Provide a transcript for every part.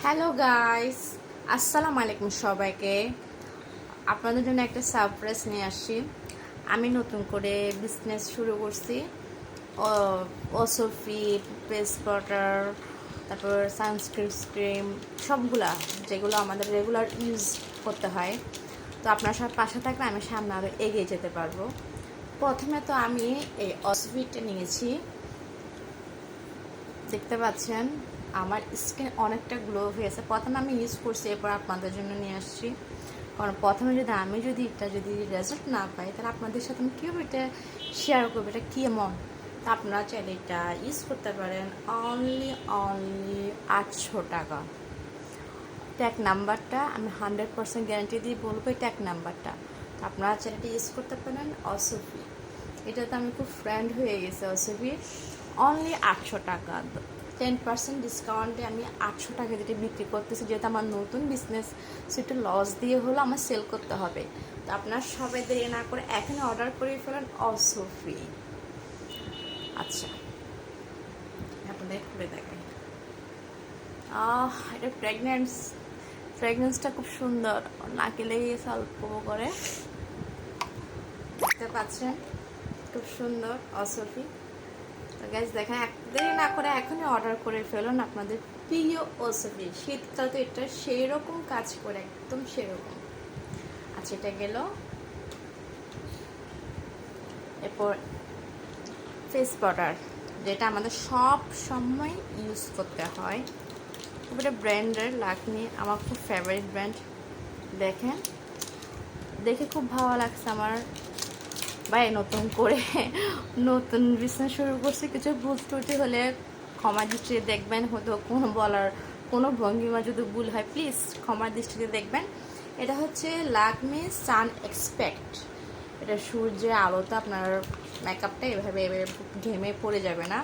Hello guys, আসসালামু আলাইকুম সবাইকে। আপনাদের জন্য একটা সারপ্রাইজ নিয়ে আসছি। আমি নতুন করে বিজনেস শুরু করছি। ওসফি, ফেস বাটার, তারপর সানস্ক্রিন সবগুলা যেগুলো আমাদের রেগুলার ইউজ করতে হয়। তো আপনার সব পাশে থাকলে আমি সামনে আরও এগিয়ে যেতে পারবো। প্রথমে তো আমি এই ওসফিটা নিয়েছি, দেখতে পাচ্ছেন আমার স্কিন অনেকটা গ্লো হয়েছে। প্রথমে আমি ইউজ করছি, এরপর আপনাদের জন্য নিয়ে আসছি। কারণ প্রথমে যদি এটা রেজাল্ট না পাই, তাহলে আপনাদের সাথে আমি কীভাবে এটা শেয়ার করবো, এটা কেমন। তা আপনারা চাইলে এটা ইউজ করতে পারেন। অনলি 800 টাকা। ট্যাগ নাম্বারটা আমি 100% গ্যারান্টি দিয়ে বলবো, এই ট্যাগ নাম্বারটা। তো আপনারা চাইলে এটা ইউজ করতে পারেন। ওসফি, এটাতে আমি খুব ফ্রেন্ড হয়ে গেছে। ওসফি অনলি 800 টাকা, 10% ডিসকাউন্টে আমি 800 টাকা যেটা বিক্রি করতেছি। যেহেতু আমার নতুন বিজনেস, সেটা লস দিয়ে হলো আমার সেল করতে হবে। তো আপনার সবাই দেরি না করে এখনই অর্ডার করে ফেলেন ওসফি। আচ্ছা, আপনাদের খুলে দেখেন। এটা ফ্রেগনেন্সটা খুব সুন্দর, নাকে লেগে অল্প করে, দেখতে পাচ্ছেন খুব সুন্দর ওসফি। তো গাইস দেখেন, দেরি না করে এখনই অর্ডার করে ফেলুন আপনাদের প্রিয় ওসফি। শীতকাল তো এটা সেই রকম কাজ করে, একদম সেরকম। আচ্ছা, এটা গেল। এরপর ফেস পাউডার, যেটা আমাদের সব সময় ইউজ করতে হয়। এটা ব্র্যান্ডের লাকমি, আমার খুব ফেভারিট ব্র্যান্ড। দেখেন, দেখে খুব ভালো লাগছে আমার। ভাই নতুন বিজনেস শুরু করছি, কিছু ভুল ত্রুটি হলে ক্ষমা দৃষ্টিতে দেখবেন। হয়তো কোনো ভঙ্গিমা যদি ভুল হয়, প্লিজ ক্ষমা দৃষ্টিতে দেখবেন। এটা হচ্ছে লাকমি সান এক্সপেক্ট। এটা সূর্যের আলোতে আপনার মেকআপটা এভাবে ঘেমে পড়ে যাবে না।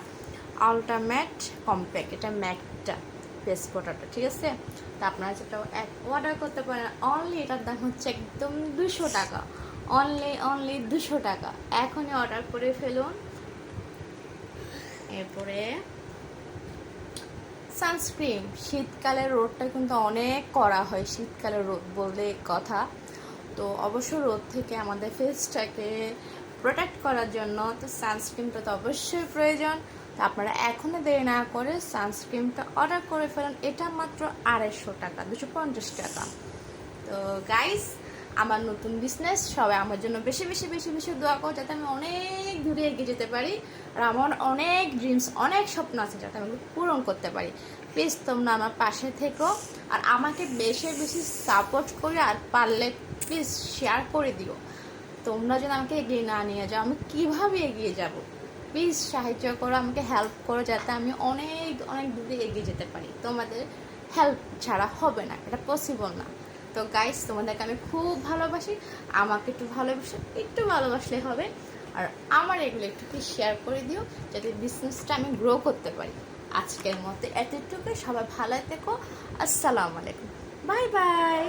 আল্টিমেট কম্প্যাক্ট, এটা ম্যাকটা ফেস পাউডারটা, ঠিক আছে। তা আপনারা যেটা অর্ডার করতে পারেন। অনলি এটার দাম হচ্ছে একদম 200 টাকা। অনলি 200 টাকা। এখনই অর্ডার করে ফেলুন। এরপরে সানস্ক্রিন, শীতকালের রোদটা কিন্তু অনেক কড়া হয়। শীতকালের রোদ বলতে কথা, তো অবশ্য রোদ থেকে আমাদের ফেসটাকে প্রোটেক্ট করার জন্য তো সানস্ক্রিনটা তো অবশ্যই প্রয়োজন। তো আপনারা এখনও দেরি না করে সানস্ক্রিনটা অর্ডার করে ফেলেন। এটা মাত্র 250 টাকা, 250 টাকা। তো গাইস, আমার নতুন বিজনেস, সবাই আমার জন্য বেশি বেশি বেশি বেশি দোয়া করো, যাতে আমি অনেক দূরে এগিয়ে যেতে পারি। আর আমার অনেক ড্রিমস, অনেক স্বপ্ন আছে, যাতে আমি পূরণ করতে পারি। প্লিজ তোমরা আমার পাশে থেকো, আর আমাকে বেশি বেশি সাপোর্ট করে, আর পারলে প্লিজ শেয়ার করে দিও। তোমরা যদি আমাকে এগিয়ে না নিয়ে যাও, আমি কীভাবে এগিয়ে যাব? প্লিজ সাহায্য করো, আমাকে হেল্প করো, যাতে আমি অনেক অনেক দূরে এগিয়ে যেতে পারি। তোমাদের হেল্প ছাড়া হবে না, এটা পসিবল না। তো গাইস, তোমাদেরকে আমি খুব ভালোবাসি। আমাকে একটু ভালোবাসলে হবে। আর আমার এগুলো একটু শেয়ার করে দিও, যাতে বিজনেসটা আমি গ্রো করতে পারি। আজকের মতো এতটুকু। সবাই ভালো থেকো। আসসালামু আলাইকুম, বাই বাই।